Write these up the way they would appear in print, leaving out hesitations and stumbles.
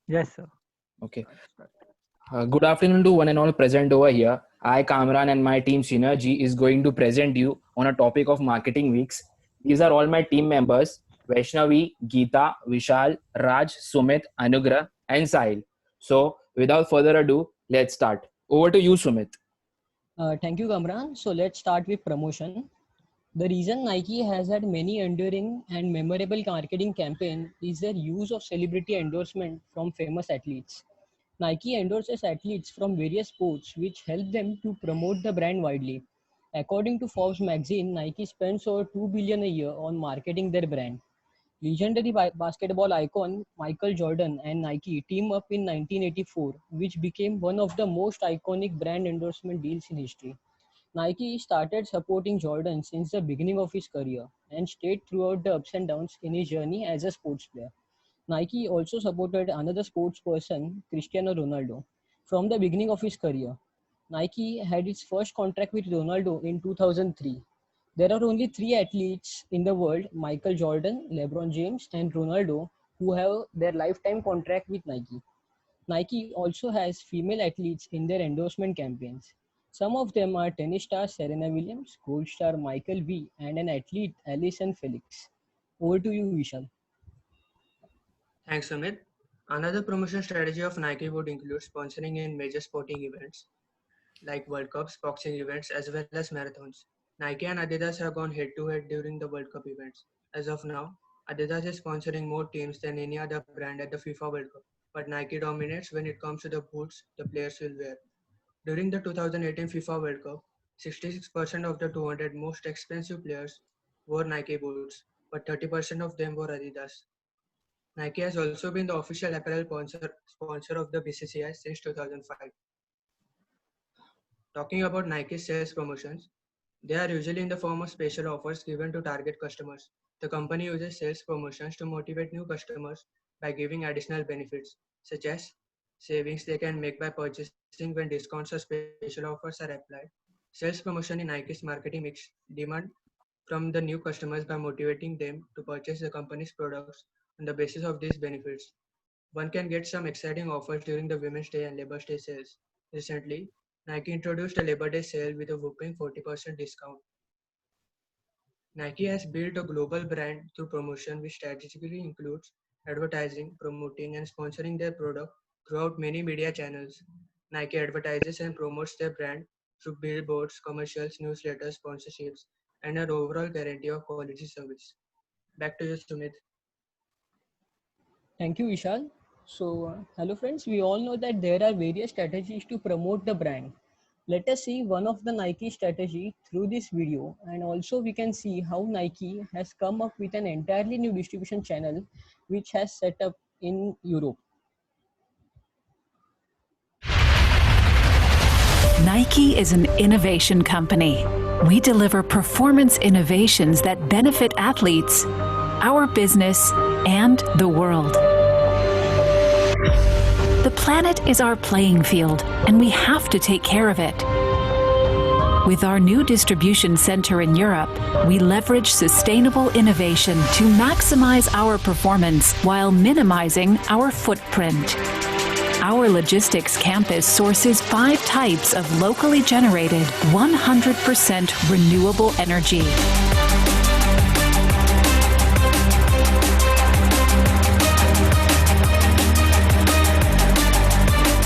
Yes, sir. Okay. Start. Good afternoon to one and all present over here. I, Kamran, and my team Synergy is going to present you on a topic of marketing weeks. These are all my team members: Vaishnavi, Geeta, Vishal, Raj, Sumit, Anugrah, and Sahil. So, without further ado, let's start. Over to you, Sumit. Thank you, Kamran. So let's start with promotion. The reason Nike has had many enduring and memorable marketing campaigns is their use of celebrity endorsement from famous athletes. Nike endorses athletes from various sports which help them to promote the brand widely. According to Forbes magazine, Nike spends over 2 billion a year on marketing their brand. Legendary basketball icon Michael Jordan and Nike team up in 1984, which became one of the most iconic brand endorsement deals in history. Nike started supporting Jordan since the beginning of his career and stayed throughout the ups and downs in his journey as a sports player. Nike also supported another sports person, Cristiano Ronaldo, from the beginning of his career. Nike had its first contract with Ronaldo in 2003. There are only three athletes in the world, Michael Jordan, LeBron James, and Ronaldo, who have their lifetime contract with Nike. Nike also has female athletes in their endorsement campaigns. Some of them are tennis star Serena Williams, golf star Michael V, and an athlete Alison Felix. Over to you, Vishal. Thanks, Sumit. Another promotion strategy of Nike would include sponsoring in major sporting events like World Cups, boxing events, as well as marathons. Nike and Adidas have gone head to head during the World Cup events. As of now, Adidas is sponsoring more teams than any other brand at the FIFA World Cup. But Nike dominates when it comes to the boots the players will wear. During the 2018 FIFA World Cup, 66% of the 200 most expensive players wore Nike boots, but 30% of them wore Adidas. Nike has also been the official apparel sponsor of the BCCI since 2005. Talking about Nike's sales promotions, they are usually in the form of special offers given to target customers. The company uses sales promotions to motivate new customers by giving additional benefits, such as savings they can make by purchasing when discounts or special offers are applied. Sales promotion in Nike's marketing mix demand from the new customers by motivating them to purchase the company's products on the basis of these benefits. One can get some exciting offers during the Women's Day and Labor Day sales. Recently, Nike introduced a Labor Day sale with a whopping 40% discount. Nike has built a global brand through promotion which strategically includes advertising, promoting, and sponsoring their product throughout many media channels. Nike advertises and promotes their brand through billboards, commercials, newsletters, sponsorships, and an overall guarantee of quality service. Back to you, Sumit. Thank you, Vishal. So, hello friends, we all know that there are various strategies to promote the brand. Let us see one of the Nike strategy through this video, and also we can see how Nike has come up with an entirely new distribution channel which has set up in Europe. Nike is an innovation company. We deliver performance innovations that benefit athletes, our business, and the world. The planet is our playing field, and we have to take care of it. With our new distribution center in Europe, we leverage sustainable innovation to maximize our performance while minimizing our footprint. Our logistics campus sources 5 types of locally generated 100% renewable energy.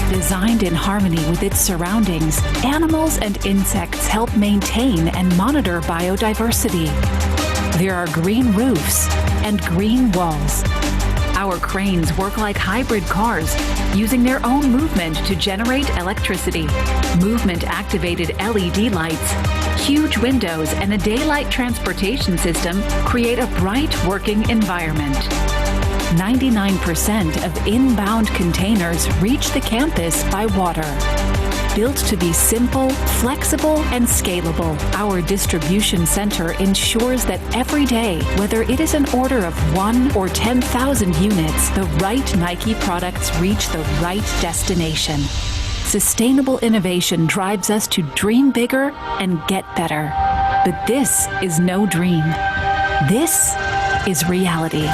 Designed in harmony with its surroundings, animals and insects help maintain and monitor biodiversity. There are green roofs and green walls. Our cranes work like hybrid cars, using their own movement to generate electricity. Movement-activated LED lights, huge windows, and a daylight transportation system create a bright working environment. 99% of inbound containers reach the campus by water. Built to be simple, flexible, and scalable, our distribution center ensures that every day, whether it is an order of 1 or 10,000 units, the right Nike products reach the right destination. Sustainable innovation drives us to dream bigger and get better. But this is no dream. This is reality.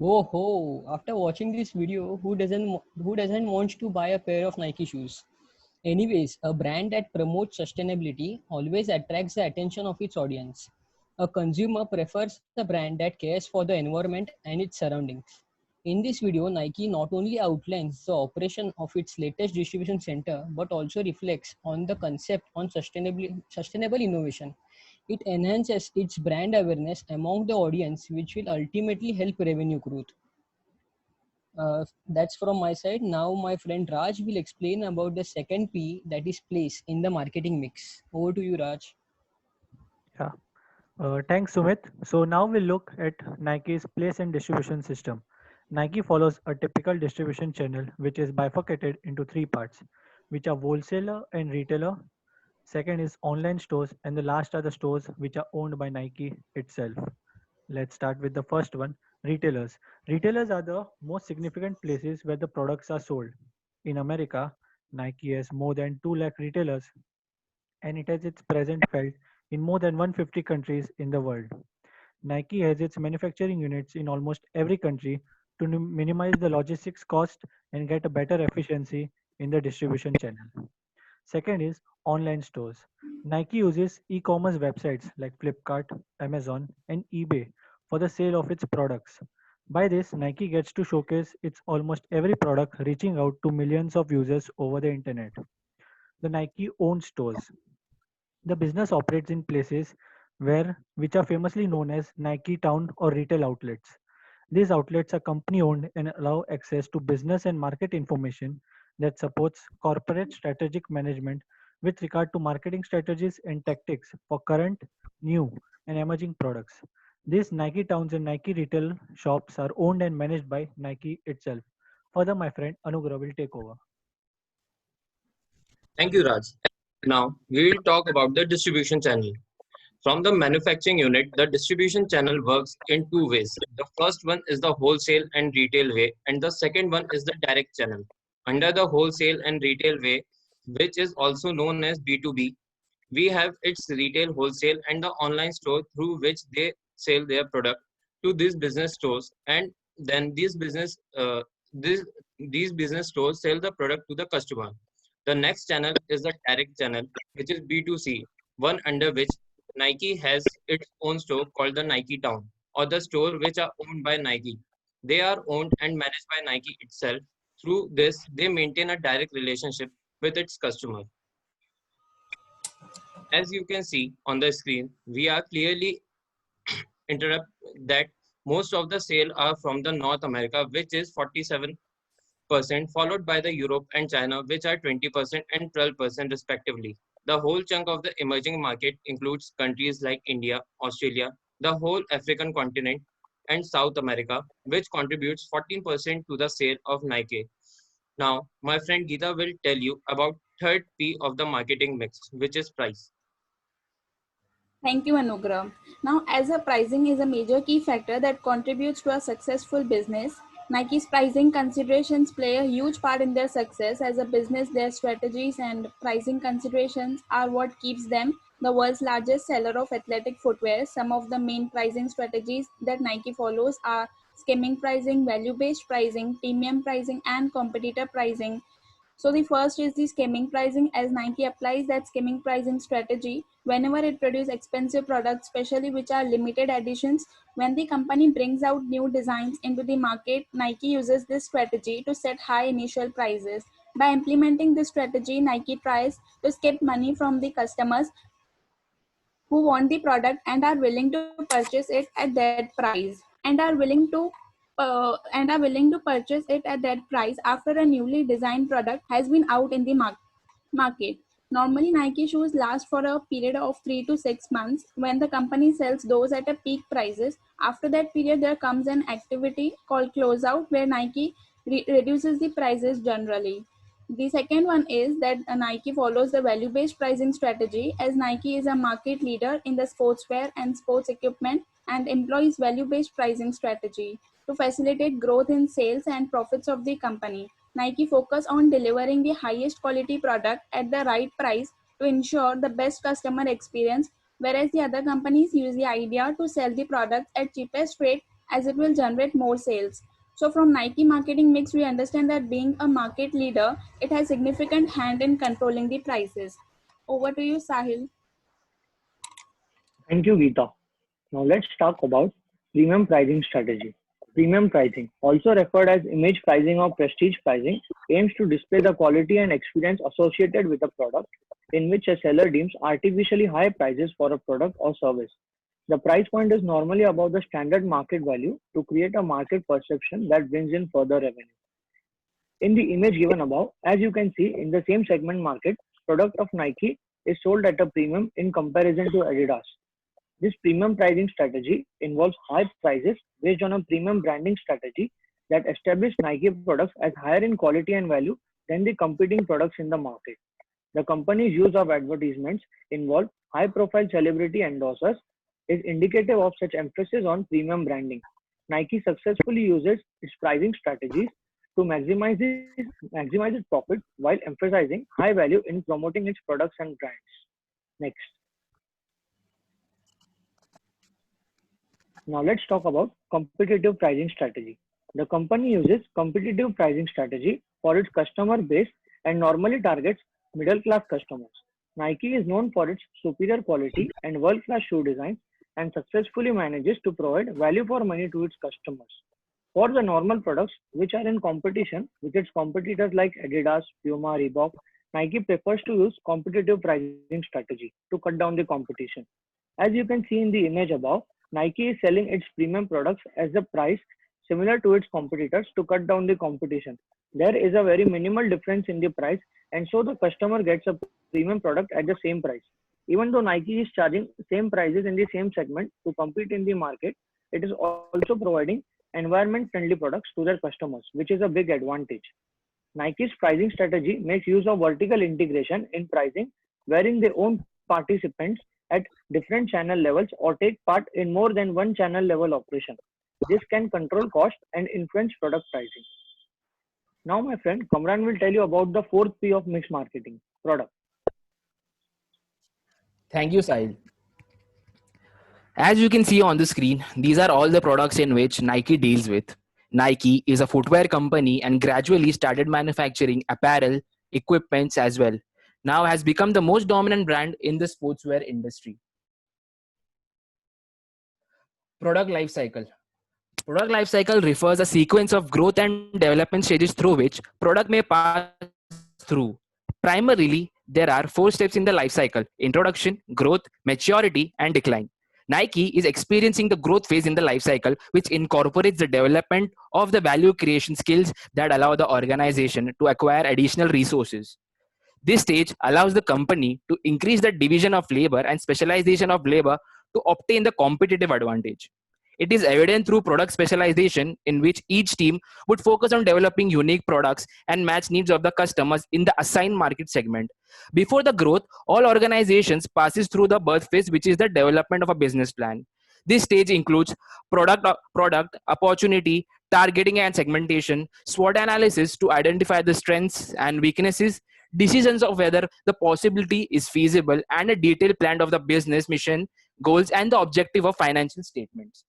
Oh ho! After watching this video, who doesn't want to buy a pair of Nike shoes? Anyways, a brand that promotes sustainability always attracts the attention of its audience. A consumer prefers a brand that cares for the environment and its surroundings. In this video, Nike not only outlines the operation of its latest distribution center but also reflects on the concept on sustainable innovation. It enhances its brand awareness among the audience, which will ultimately help revenue growth. That's from my side. Now, my friend Raj will explain about the second P, that is place in the marketing mix. Over to you, Raj. Yeah. Thanks, Sumit. So now we'll look at Nike's place and distribution system. Nike follows a typical distribution channel which is bifurcated into three parts, which are wholesaler and retailer. Second is online stores, and the last are the stores which are owned by Nike itself. Let's start with the first one, retailers. Retailers are the most significant places where the products are sold. In America, Nike has more than 2 lakh retailers and it has its presence felt in more than 150 countries in the world. Nike has its manufacturing units in almost every country to minimize the logistics cost and get a better efficiency in the distribution channel. Second is online stores. Nike uses e commerce websites like Flipkart, Amazon, and eBay for the sale of its products. By this, Nike gets to showcase its almost every product, reaching out to millions of users over the internet. The Nike owned stores. The business operates in places which are famously known as Nike Town or retail outlets. These outlets are company owned and allow access to business and market information that supports corporate strategic management with regard to marketing strategies and tactics for current, new, and emerging products. These Nike Towns and Nike retail shops are owned and managed by Nike itself. Further, my friend Anugrah will take over. Thank you, Raj. Now, we will talk about the distribution channel. From the manufacturing unit, the distribution channel works in two ways. The first one is the wholesale and retail way, and the second one is the direct channel. Under the wholesale and retail way, which is also known as B2B, we have its retail, wholesale, and the online store through which they sell their product to these business stores, and then these, these business stores sell the product to the customer. The next channel is the direct channel, which is B2C, one under which Nike has its own store called the Nike Town, or the store which are owned by Nike. They are owned and managed by Nike itself. Through this, they maintain a direct relationship with its customer. As you can see on the screen, we are clearly interrupt that most of the sale are from the North America, which is 47%, followed by the Europe and China, which are 20% and 12% respectively. The whole chunk of the emerging market includes countries like India, Australia, the whole African continent, and South America, which contributes 14% to the sale of Nike. Now, my friend Geeta will tell you about third P of the marketing mix, which is price. Thank you, Anugrah. Now, as a pricing is a major key factor that contributes to a successful business, Nike's pricing considerations play a huge part in their success. As a business, their strategies and pricing considerations are what keeps them the world's largest seller of athletic footwear. Some of the main pricing strategies that Nike follows are skimming pricing, value-based pricing, premium pricing, and competitor pricing. So the first is the skimming pricing, as Nike applies that skimming pricing strategy whenever it produces expensive products, especially which are limited editions. When the company brings out new designs into the market, Nike uses this strategy to set high initial prices. By implementing this strategy, Nike tries to skip money from the customers who want the product and are willing to purchase it at that price and are willing to purchase it at that price after a newly designed product has been out in the market. Normally, Nike shoes last for a period of 3 to 6 months when the company sells those at a peak prices. After that period, there comes an activity called closeout where Nike reduces the prices generally. The second one is that Nike follows the value based pricing strategy, as Nike is a market leader in the sportswear and sports equipment and employs value based pricing strategy to facilitate growth in sales and profits of the company. Nike focus on delivering the highest quality product at the right price to ensure the best customer experience, whereas the other companies use the idea to sell the products at cheapest rate as it will generate more sales. So from Nike marketing mix, we understand that being a market leader, it has significant hand in controlling the prices. Over to you, Sahil. Thank you, Geeta. Now let's talk about premium pricing strategy. Premium pricing, also referred as image pricing or prestige pricing, aims to display the quality and experience associated with a product in which a seller deems artificially high prices for a product or service. The price point is normally above the standard market value to create a market perception that brings in further revenue. In the image given above, as you can see in the same segment market, product of Nike is sold at a premium in comparison to Adidas. This premium pricing strategy involves high prices based on a premium branding strategy that establish Nike products as higher in quality and value than the competing products in the market. The company's use of advertisements involve high-profile celebrity endorsers is indicative of such emphasis on premium branding. Nike successfully uses its pricing strategies to maximize its profit while emphasizing high value in promoting its products and brands. Next. Now let's talk about competitive pricing strategy. The company uses competitive pricing strategy for its customer base and normally targets middle class customers. Nike is known for its superior quality and world class shoe designs and successfully manages to provide value for money to its customers. For the normal products which are in competition with its competitors like Adidas, Puma, Reebok, Nike prefers to use competitive pricing strategy to cut down the competition. As you can see in the image above, Nike is selling its premium products as a price similar to its competitors to cut down the competition. There is a very minimal difference in the price, and so the customer gets a premium product at the same price. Even though Nike is charging same prices in the same segment to compete in the market, it is also providing environment friendly products to their customers, which is a big advantage. Nike's pricing strategy makes use of vertical integration in pricing, wherein they own participants at different channel levels or take part in more than one channel level operation. This can control cost and influence product pricing. Now my friend Kamran will tell you about the fourth P of mixed marketing, product. Thank you, Sahil. As you can see on the screen, these are all the products in which Nike deals with. Nike is a footwear company and gradually started manufacturing apparel, equipments as well. Now has become the most dominant brand in the sportswear industry. Product life cycle. Product life cycle refers a sequence of growth and development stages through which product may pass through. Primarily, there are 4 steps in the life cycle: introduction, growth, maturity, and decline. Nike is experiencing the growth phase in the life cycle, which incorporates the development of the value creation skills that allow the organization to acquire additional resources. This stage allows the company to increase the division of labor and specialization of labor to obtain the competitive advantage. It is evident through product specialization, in which each team would focus on developing unique products and match needs of the customers in the assigned market segment. Before the growth, all organizations passes through the birth phase, which is the development of a business plan. This stage includes product opportunity, targeting and segmentation, SWOT analysis to identify the strengths and weaknesses, decisions of whether the possibility is feasible, and a detailed plan of the business mission, goals, and the objective of financial statements.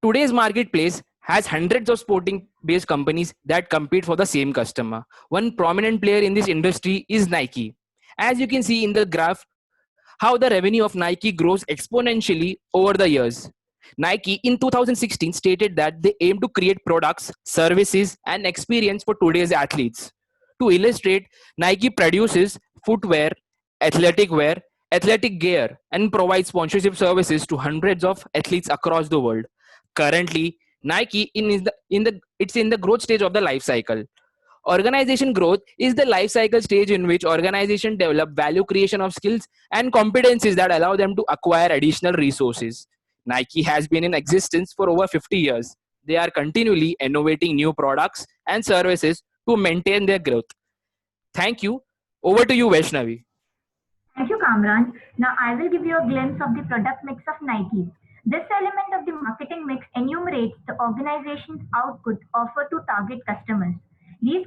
Today's marketplace has hundreds of sporting based companies that compete for the same customer. One prominent player in this industry is Nike. As you can see in the graph, how the revenue of Nike grows exponentially over the years. Nike in 2016 stated that they aim to create products, services, and experience for today's athletes. To illustrate, Nike produces footwear, athletic wear, athletic gear, and provides sponsorship services to hundreds of athletes across the world. Currently, Nike it's in the growth stage of the life cycle. Organization growth is the life cycle stage in which organizations develop value creation of skills and competencies that allow them to acquire additional resources. Nike has been in existence for over 50 years. They are continually innovating new products and services to maintain their growth. Thank you. Over to you, Vaishnavi. Thank you, Kamran. Now I will give you a glimpse of the product mix of Nike. This element of the marketing mix enumerates the organization's output offered to target customers. These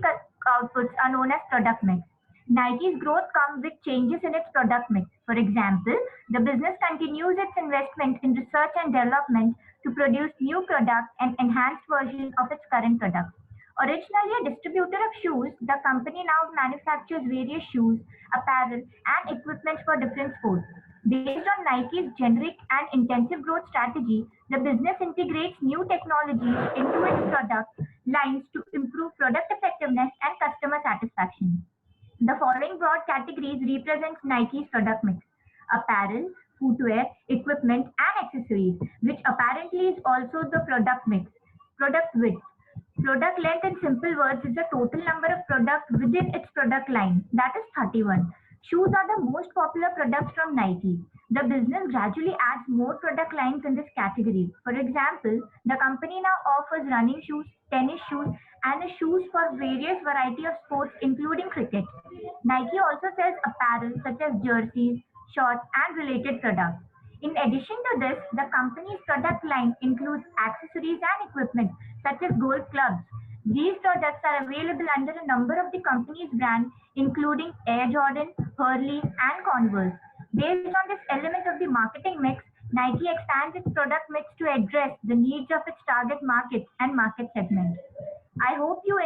outputs are known as product mix. Nike's growth comes with changes in its product mix. For example, the business continues its investment in research and development to produce new products and enhanced versions of its current products. Originally a distributor of shoes, the company now manufactures various shoes, apparel, and equipment for different sports. Based on Nike's generic and intensive growth strategy, the business integrates new technologies into its product lines to improve product effectiveness and customer satisfaction. The following broad categories represent Nike's product mix: apparel, footwear, equipment, and accessories, which apparently is also the product mix. Product width. Product length in simple words is the total number of products within its product line, that is 31. Shoes are the most popular products from Nike. The business gradually adds more product lines in this category. For example, the company now offers running shoes, tennis shoes, and shoes for various variety of sports including cricket. Nike also sells apparel such as jerseys, shorts, and related products. In addition to this, the company's product line includes accessories and equipment such as golf clubs. These products are available under a number of the company's brands, including Air Jordan, Hurley, and Converse. Based on this element of the marketing mix, Nike expands its product mix to address the needs of its target markets and market segments. I hope you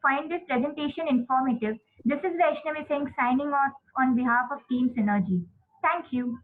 find this presentation informative. This is Vaishnavi Singh signing off on behalf of Team Synergy. Thank you.